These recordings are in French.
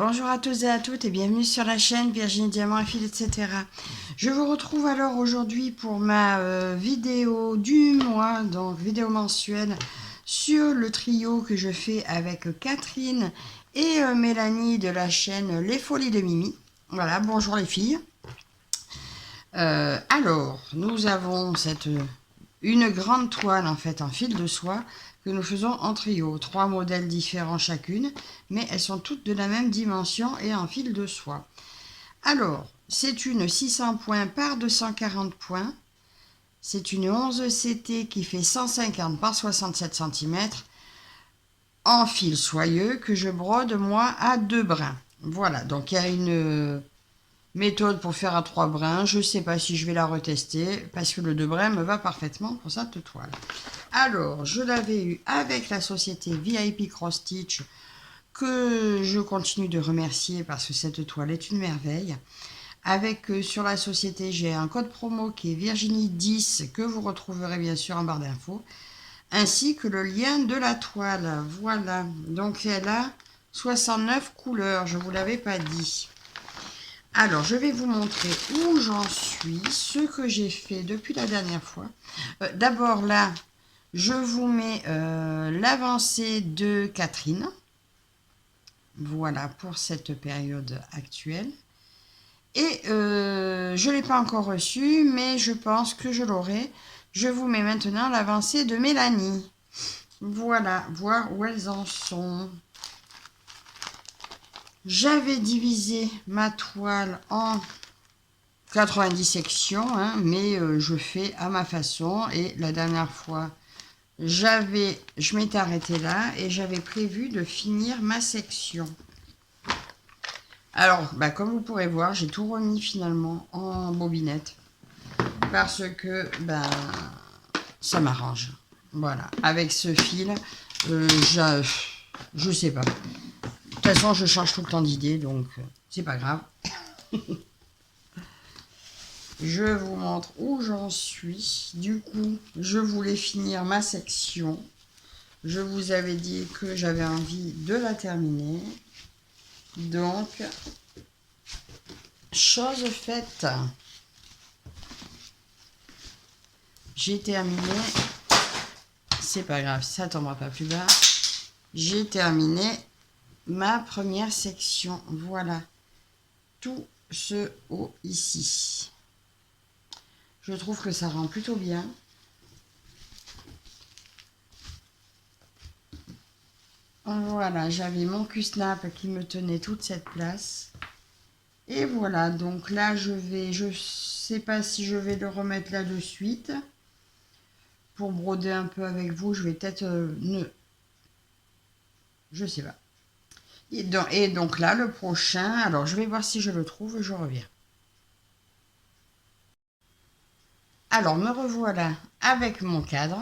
Bonjour à tous et à toutes et bienvenue sur la chaîne Virginie Diamant et Fil, etc. Je vous retrouve alors aujourd'hui pour ma vidéo du mois, donc vidéo mensuelle, sur le trio que je fais avec Catherine et Mélanie de la chaîne Les Folies de Mimi. Voilà, bonjour les filles. Alors, nous avons une grande toile en fait en fil de soie que nous faisons en trio, 3 modèles différents chacune, mais elles sont toutes de la même dimension et en fil de soie. Alors, c'est une 600 points par 240 points, c'est une 11 CT qui fait 150 par 67 cm en fil soyeux que je brode moi à 2 brins. Voilà, donc il y a une méthode pour faire à 3 brins. Je ne sais pas si je vais la retester parce que le 2 brins me va parfaitement pour cette toile. Alors, je l'avais eu avec la société VIP Cross Stitch que je continue de remercier parce que cette toile est une merveille. Avec sur la société, j'ai un code promo qui est Virginie10 que vous retrouverez bien sûr en barre d'infos, ainsi que le lien de la toile. Voilà, donc elle a 69 couleurs, je ne vous l'avais pas dit. Alors, je vais vous montrer où j'en suis, ce que j'ai fait depuis la dernière fois. D'abord là, je vous mets l'avancée de Catherine. Voilà pour cette période actuelle. Et je ne l'ai pas encore reçue, mais je pense que je l'aurai. Je vous mets maintenant l'avancée de Mélanie. Voilà, voir où elles en sont. J'avais divisé ma toile en 90 sections, hein, mais je fais à ma façon. Et la dernière fois, je m'étais arrêtée là et j'avais prévu de finir ma section. Alors, comme vous pourrez voir, j'ai tout remis finalement en bobinette parce que ça m'arrange. Voilà, avec ce fil, je sais pas. De toute façon, je change tout le temps d'idée, donc c'est pas grave. Je vous montre où j'en suis. Du coup, je voulais finir ma section. Je vous avais dit que j'avais envie de la terminer. Donc, chose faite. J'ai terminé. C'est pas grave, ça tombera pas plus bas. J'ai terminé ma première section. Voilà. Tout ce haut ici. Je trouve que ça rend plutôt bien. Voilà, j'avais mon Q-snap qui me tenait toute cette place. Et voilà, donc là je sais pas si je vais le remettre là de suite. Pour broder un peu avec vous, je vais peut-être je sais pas. Et donc là, le prochain, alors je vais voir si je le trouve et je reviens. Alors, me revoilà avec mon cadre.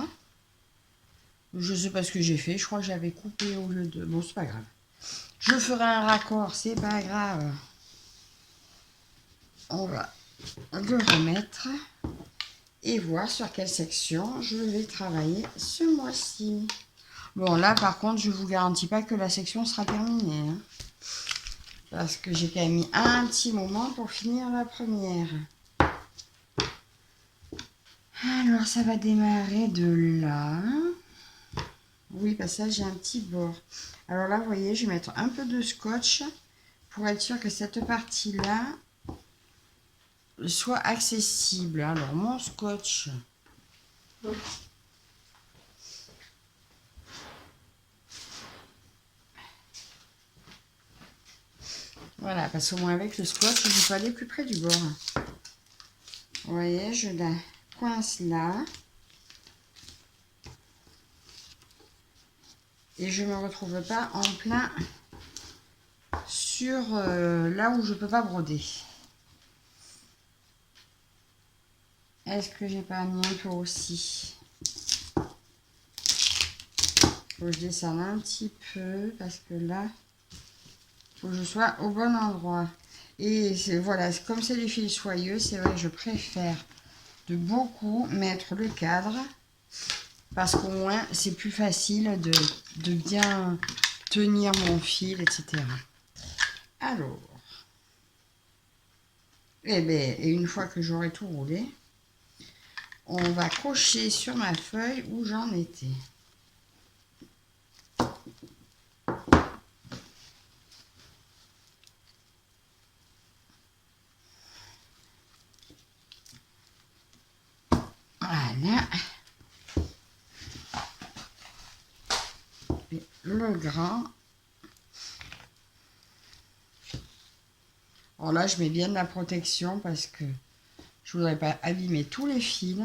Je sais pas ce que j'ai fait, je crois que j'avais coupé au lieu de... Bon, c'est pas grave. Je ferai un raccord, c'est pas grave. On va le remettre et voir sur quelle section je vais travailler ce mois-ci. Bon, là, par contre, je vous garantis pas que la section sera terminée. Hein, parce que j'ai quand même mis un petit moment pour finir la première. Alors, ça va démarrer de là. Oui, parce que là, j'ai un petit bord. Alors là, vous voyez, je vais mettre un peu de scotch pour être sûr que cette partie-là soit accessible. Alors, mon scotch. Voilà, parce qu'au moins avec le scotch, je peux aller plus près du bord. Vous voyez, je la coince là. Et je ne me retrouve pas en plein sur là où je ne peux pas broder. Est-ce que j'ai pas mis un peu aussi? Faut que je descende un petit peu parce que là, il faut que je sois au bon endroit. Et voilà, comme c'est des fils soyeux, c'est vrai que je préfère de beaucoup mettre le cadre parce qu'au moins c'est plus facile de bien tenir mon fil, etc. Alors, et bien, et une fois que j'aurai tout roulé, on va cocher sur ma feuille où j'en étais. Voilà. Et le grand. Alors là, je mets bien de la protection parce que je voudrais pas abîmer tous les fils.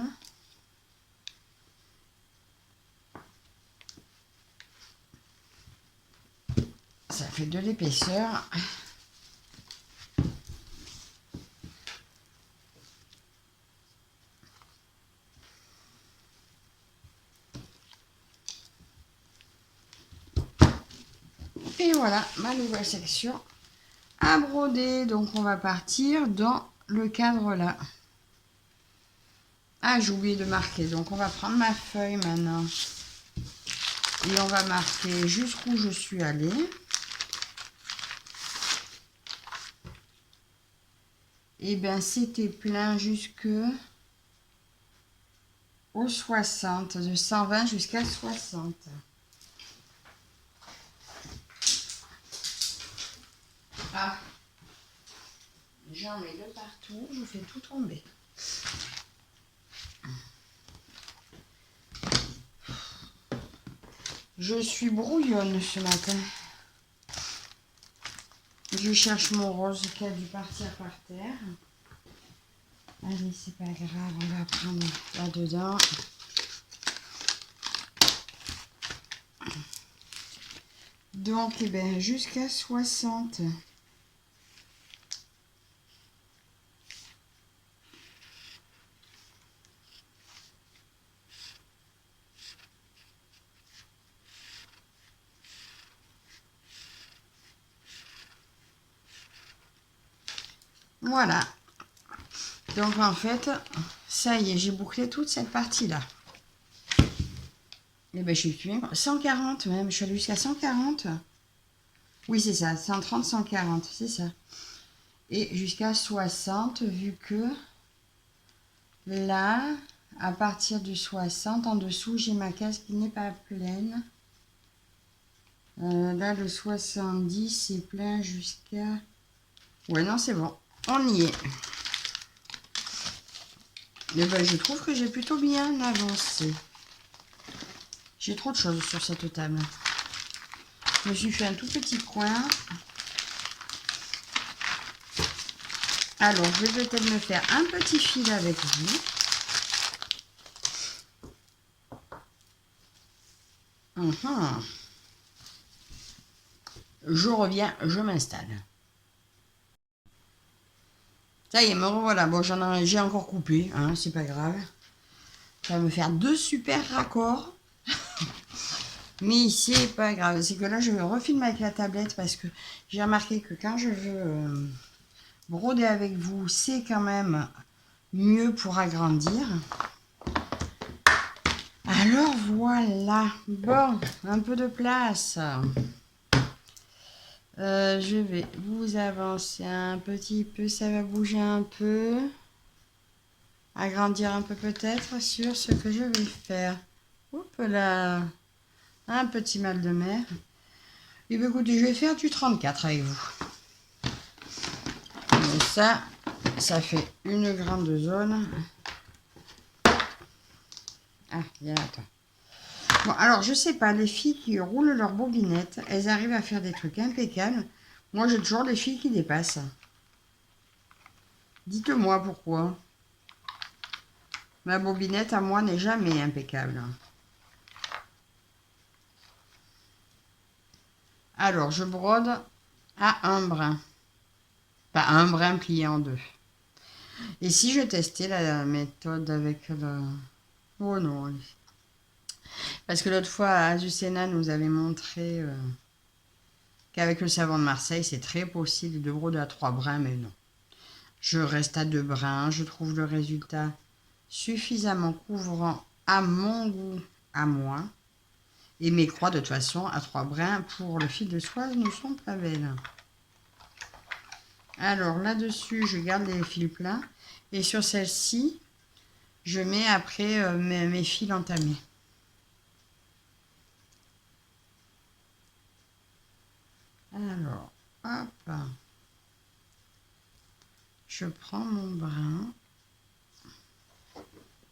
Ça fait de l'épaisseur. Et voilà, ma nouvelle section à broder. Donc on va partir dans le cadre là. Ah, j'ai oublié de marquer. Donc on va prendre ma feuille maintenant. Et on va marquer jusqu'où je suis allée. Et bien c'était plein jusque au 60, de 120 jusqu'à 60. Ah, j'en mets de partout, je fais tout tomber. Je suis brouillonne ce matin. Je cherche mon rose qui a dû partir par terre. Allez, c'est pas grave, on va prendre là-dedans. Donc, eh bien, jusqu'à 60. Voilà. Donc, en fait, ça y est, j'ai bouclé toute cette partie-là. Et bien, je suis 140 même. Je suis allée jusqu'à 140. Oui, c'est ça. 130, 140, c'est ça. Et jusqu'à 60, vu que là, à partir du 60, en dessous, j'ai ma case qui n'est pas pleine. Là, le 70, c'est plein jusqu'à... Ouais, non, c'est bon. On y est. Et ben, je trouve que j'ai plutôt bien avancé. J'ai trop de choses sur cette table. Je me suis fait un tout petit coin. Alors, je vais peut-être me faire un petit fil avec vous. Je reviens, je m'installe. Ça y est, me revoilà. Bon, j'ai encore coupé, hein, c'est pas grave. Ça va me faire 2 super raccords. Mais c'est pas grave. C'est que là, je refilme avec la tablette parce que j'ai remarqué que quand je veux broder avec vous, c'est quand même mieux pour agrandir. Alors voilà. Bon, un peu de place. Je vais vous avancer un petit peu, ça va bouger un peu. Agrandir un peu peut-être sur ce que je vais faire. Hop là. Un petit mal de mer. Et bien écoutez, je vais faire du 34 avec vous. Et ça fait une grande zone. Ah, bien, attends. Bon, alors, je sais pas, les filles qui roulent leur bobinette, elles arrivent à faire des trucs impeccables. Moi, j'ai toujours des filles qui dépassent. Dites-moi pourquoi. Ma bobinette, à moi, n'est jamais impeccable. Alors, je brode à un brin. Pas un brin plié en deux. Et si je testais la méthode avec le... Oh non. Parce que l'autre fois, Azucena nous avait montré qu'avec le savon de Marseille, c'est très possible de broder à 3 brins, mais non. Je reste à 2 brins. Je trouve le résultat suffisamment couvrant à mon goût, à moi. Et mes croix, de toute façon, à 3 brins pour le fil de soie ne sont pas belles. Alors là-dessus, je garde les fils pleins. Et sur celle-ci, je mets après mes fils entamés. Alors, hop. Je prends mon brin.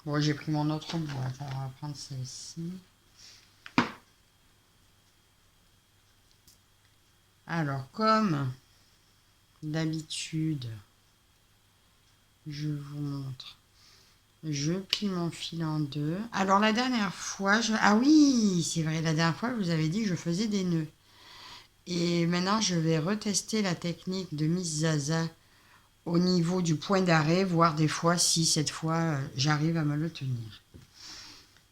Bon, j'ai pris mon autre boîte. Alors, on va prendre celle-ci. Alors, comme d'habitude, je vous montre. Je plie mon fil en deux. Alors, la dernière fois, ah oui, c'est vrai, la dernière fois, je vous avais dit que je faisais des nœuds. Et maintenant, je vais retester la technique de Miss Zaza au niveau du point d'arrêt, voir des fois si cette fois, j'arrive à me le tenir.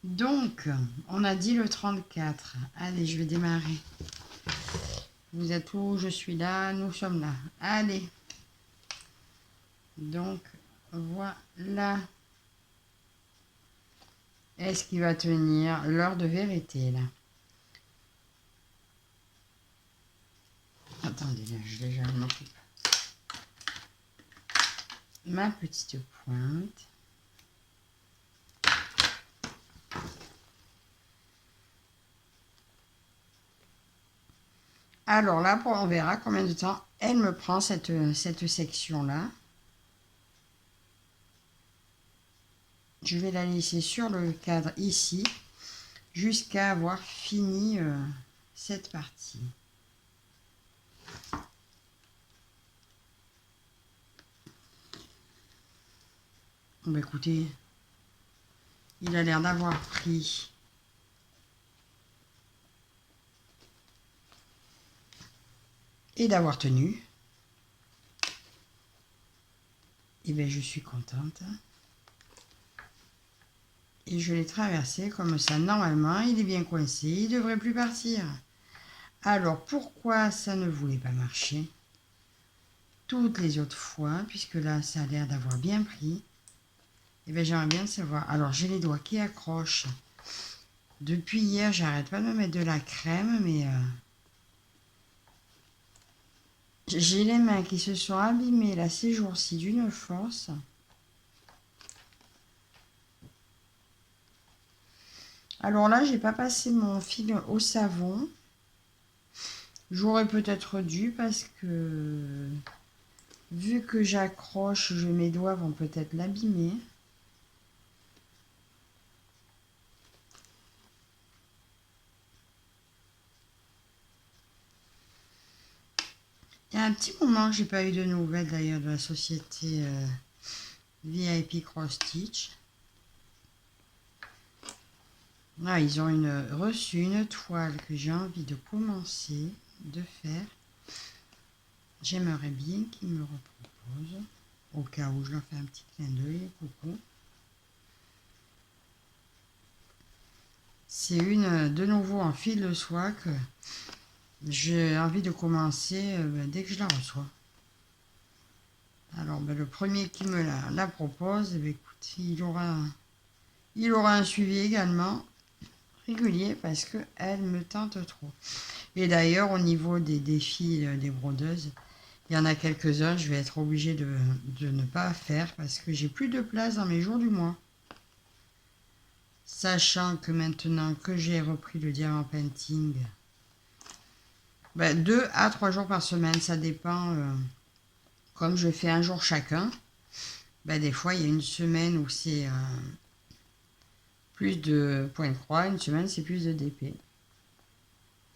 Donc, on a dit le 34. Allez, je vais démarrer. Vous êtes où? Je suis là, nous sommes là. Allez. Donc, voilà. Est-ce qu'il va tenir l'heure de vérité, là? Attendez, je m'occupe. Ma petite pointe. Alors là, on verra combien de temps elle me prend cette section-là. Je vais la laisser sur le cadre ici jusqu'à avoir fini cette partie. Bon, écoutez, il a l'air d'avoir pris et d'avoir tenu. Et bien, je suis contente. Et je l'ai traversé comme ça. Normalement, il est bien coincé. Il ne devrait plus partir. Alors, pourquoi ça ne voulait pas marcher toutes les autres fois, puisque là, ça a l'air d'avoir bien pris. Et bien, j'aimerais bien savoir. Alors, j'ai les doigts qui accrochent. Depuis hier, j'arrête pas de me mettre de la crème, mais j'ai les mains qui se sont abîmées là ces jours-ci d'une force. Alors là, j'ai pas passé mon fil au savon. J'aurais peut-être dû parce que vu que j'accroche, mes doigts vont peut-être l'abîmer. Il y a un petit moment que j'ai pas eu de nouvelles d'ailleurs de la société VIP Cross Stitch. Là, ils ont reçu une toile que j'ai envie de commencer de faire. J'aimerais bien qu'ils me le reproposent, au cas où je leur fais un petit clin d'œil. Coucou. C'est une de nouveau en fil de soie que j'ai envie de commencer dès que je la reçois. Alors, le premier qui me la propose, écoute, il aura un suivi également régulier parce qu'elle me tente trop. Et d'ailleurs, au niveau des défis des brodeuses, il y en a quelques-uns, je vais être obligée de ne pas faire parce que j'ai plus de place dans mes jours du mois. Sachant que maintenant que j'ai repris le diamant painting, 2 à 3 jours par semaine, ça dépend. Comme je fais un jour chacun, des fois il y a une semaine où c'est plus de points de croix, une semaine c'est plus de DP.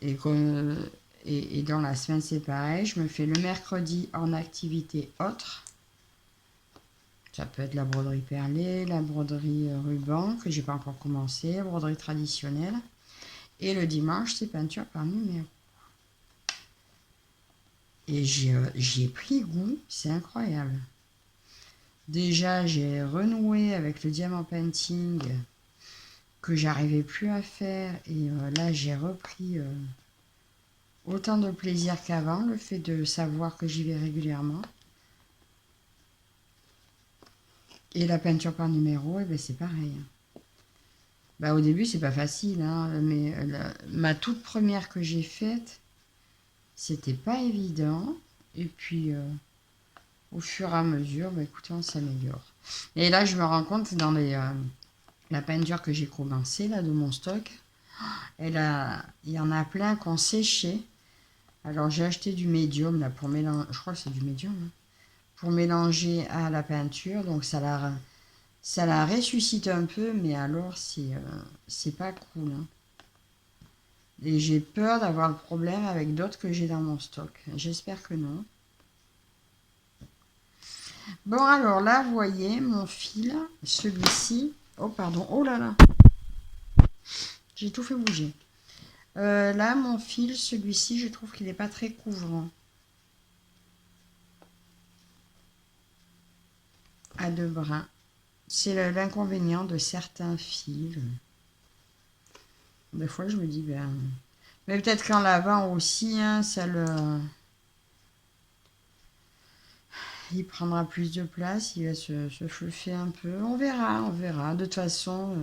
Et dans la semaine c'est pareil, je me fais le mercredi en activité autre. Ça peut être la broderie perlée, la broderie ruban que j'ai pas encore commencé, la broderie traditionnelle. Et le dimanche c'est peinture par numéro. Et j'y ai pris goût, c'est incroyable. Déjà j'ai renoué avec le diamant painting que j'arrivais plus à faire et là j'ai repris autant de plaisir qu'avant, le fait de savoir que j'y vais régulièrement. Et la peinture par numéro, c'est pareil. Au début c'est pas facile, hein, mais ma toute première que j'ai faite, c'était pas évident. Et puis au fur et à mesure, bah, écoutez, on s'améliore. Et là, je me rends compte dans la peinture que j'ai commencé là de mon stock, il y en a plein qui ont séché. Alors j'ai acheté du médium là pour mélanger, je crois que c'est du médium, hein, pour mélanger à la peinture, donc ça la ressuscite un peu, mais alors c'est pas cool, hein. Et j'ai peur d'avoir le problème avec d'autres que j'ai dans mon stock. J'espère que non. Bon, alors là, vous voyez, mon fil, celui-ci. Oh, pardon. Oh là là. J'ai tout fait bouger. Là, mon fil, celui-ci, je trouve qu'il n'est pas très couvrant. À deux brins. C'est l'inconvénient de certains fils. Des fois, je me dis, ben... Mais peut-être qu'en lavant aussi, hein, il prendra plus de place, il va se fluffer un peu. On verra, on verra. De toute façon,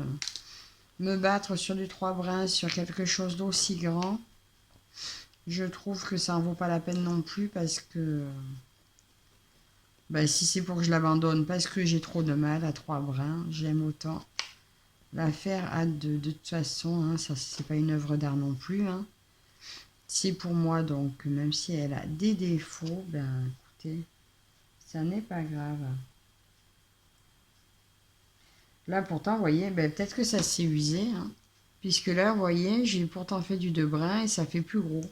me battre sur du 3 brins, sur quelque chose d'aussi grand, je trouve que ça en vaut pas la peine non plus parce que si c'est pour que je l'abandonne parce que j'ai trop de mal à 3 brins, j'aime autant la faire à deux. De toute façon, hein, ça c'est pas une œuvre d'art non plus, hein. C'est pour moi, donc même si elle a des défauts, écoutez, ça n'est pas grave. Là pourtant, vous voyez, peut-être que ça s'est usé, hein, puisque là, vous voyez, j'ai pourtant fait du 2 brins et ça fait plus gros.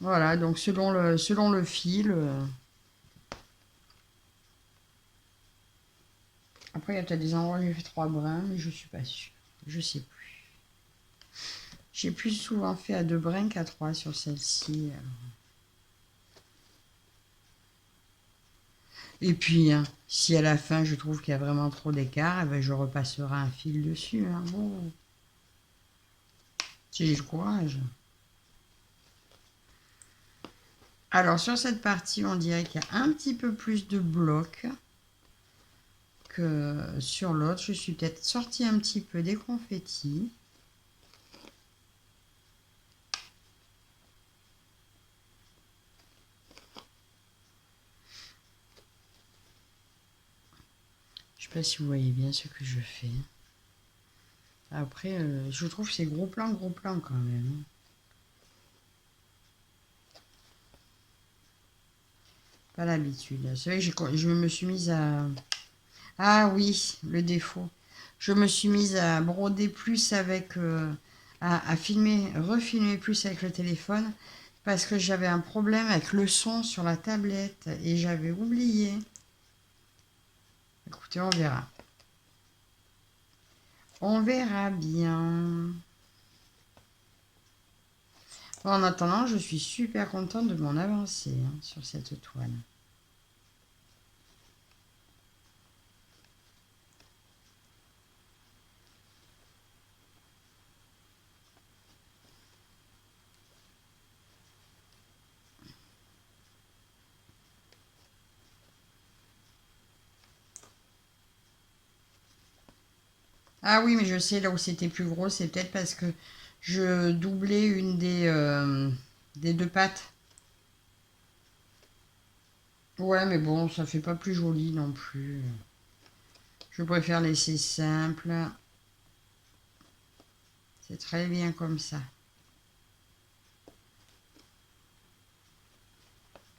Voilà, donc selon le fil. Après, il y a peut-être des endroits où j'ai fait 3 brins, mais je suis pas sûre. Je sais plus. J'ai plus souvent fait à 2 brins qu'à 3 sur celle-ci. Et puis, hein, si à la fin je trouve qu'il y a vraiment trop d'écart, eh ben, je repasserai un fil dessus, hein. Bon, si j'ai le courage. Alors, sur cette partie, on dirait qu'il y a un petit peu plus de blocs que sur l'autre. Je suis peut-être sortie un petit peu des confettis. Je ne sais pas si vous voyez bien ce que je fais. Après, je trouve que c'est gros plan quand même. Pas l'habitude. C'est vrai que je me suis mise à... Ah oui, le défaut. Je me suis mise à broder plus avec... à filmer, refilmer plus avec le téléphone parce que j'avais un problème avec le son sur la tablette et j'avais oublié. Écoutez, on verra. On verra bien. Bon, en attendant, je suis super contente de mon avancée, hein, sur cette toile. Ah oui, mais je sais, là où c'était plus gros, c'est peut-être parce que je doublais une des deux pattes. Ouais, mais bon, ça fait pas plus joli non plus. Je préfère laisser simple. C'est très bien comme ça.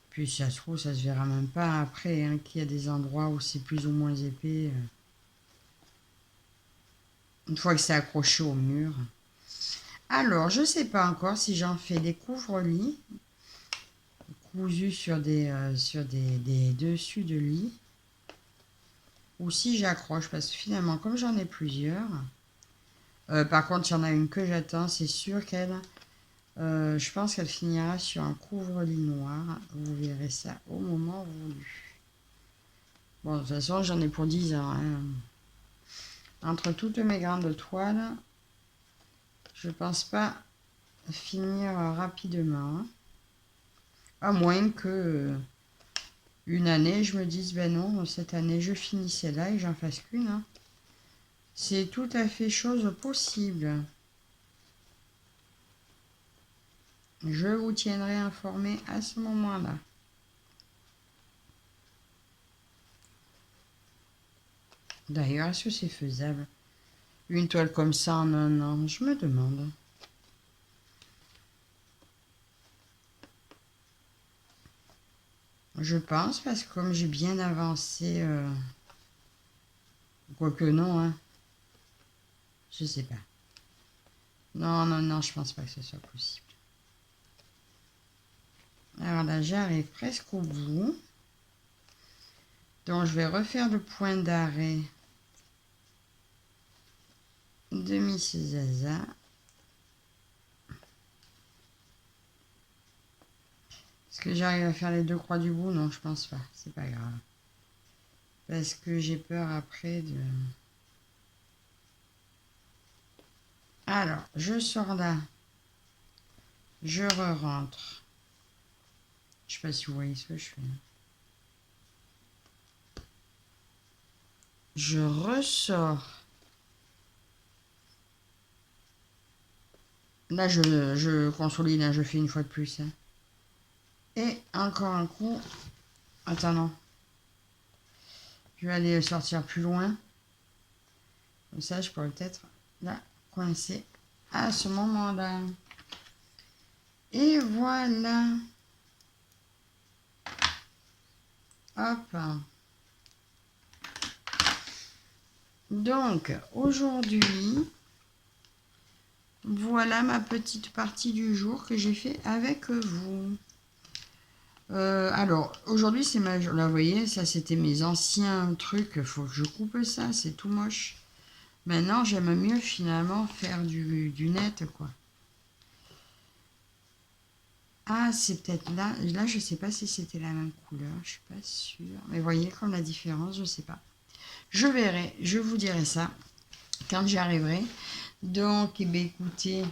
Puis si ça se trouve, ça se verra même pas après, hein, qu'il y a des endroits où c'est plus ou moins épais. Une fois que c'est accroché au mur. Alors, je sais pas encore si j'en fais des couvre-lits cousus sur des dessus de lit ou si j'accroche parce que finalement, comme j'en ai plusieurs, par contre, il y en a une que j'attends, c'est sûr qu'elle, je pense qu'elle finira sur un couvre-lit noir. Vous verrez ça au moment voulu. Bon, de toute façon, j'en ai pour 10 ans, hein. Entre toutes mes grandes toiles, je pense pas finir rapidement, hein. À moins que une année, je me dise, ben non, cette année, je finis celle-là et j'en fasse qu'une, hein. C'est tout à fait chose possible. Je vous tiendrai informé à ce moment-là. D'ailleurs, est-ce que c'est faisable? Une toile comme ça en un an, je me demande. Je pense, parce que comme j'ai bien avancé, quoique non, hein, je sais pas. Non, non, non, je pense pas que ce soit possible. Alors là, j'arrive presque au bout. Donc, je vais refaire le point d'arrêt de Miss Zaza. Est-ce que j'arrive à faire les deux croix du bout? Non, je pense pas. C'est pas grave. Parce que j'ai peur après de... Alors, je sors là. Je re-rentre. Je sais pas si vous voyez ce que je fais. Je ressors. Là, je consolide, hein, je fais une fois de plus. Hein. Et encore un coup. Attends, non. Je vais aller sortir plus loin. Comme ça, je pourrais peut-être la coincer à ce moment-là. Et voilà. Hop. Donc, aujourd'hui, voilà ma petite partie du jour que j'ai fait avec vous. Alors, aujourd'hui, c'est ma... Là, vous voyez, ça, c'était mes anciens trucs. Faut que je coupe ça, c'est tout moche. Maintenant, j'aime mieux, finalement, faire du net, quoi. Ah, c'est peut-être là. Là, je sais pas si c'était la même couleur. Je suis pas sûre. Mais vous voyez, comme la différence, je sais pas. Je verrai. Je vous dirai ça quand j'y arriverai. Donc, eh bien, écoutez...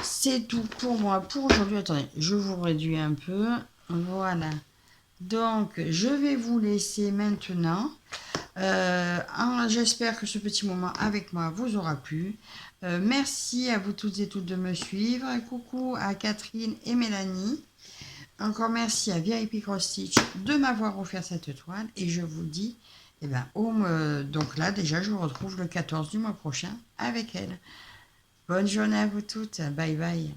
C'est tout pour moi pour aujourd'hui. Attendez, je vous réduis un peu. Voilà. Donc, je vais vous laisser maintenant. J'espère que ce petit moment avec moi vous aura plu. Merci à vous toutes et toutes de me suivre. Coucou à Catherine et Mélanie. Encore merci à VIP Cross Stitch de m'avoir offert cette toile. Et je vous dis, eh ben, donc là, déjà, je vous retrouve le 14 du mois prochain avec elle. Bonne journée à vous toutes. Bye bye.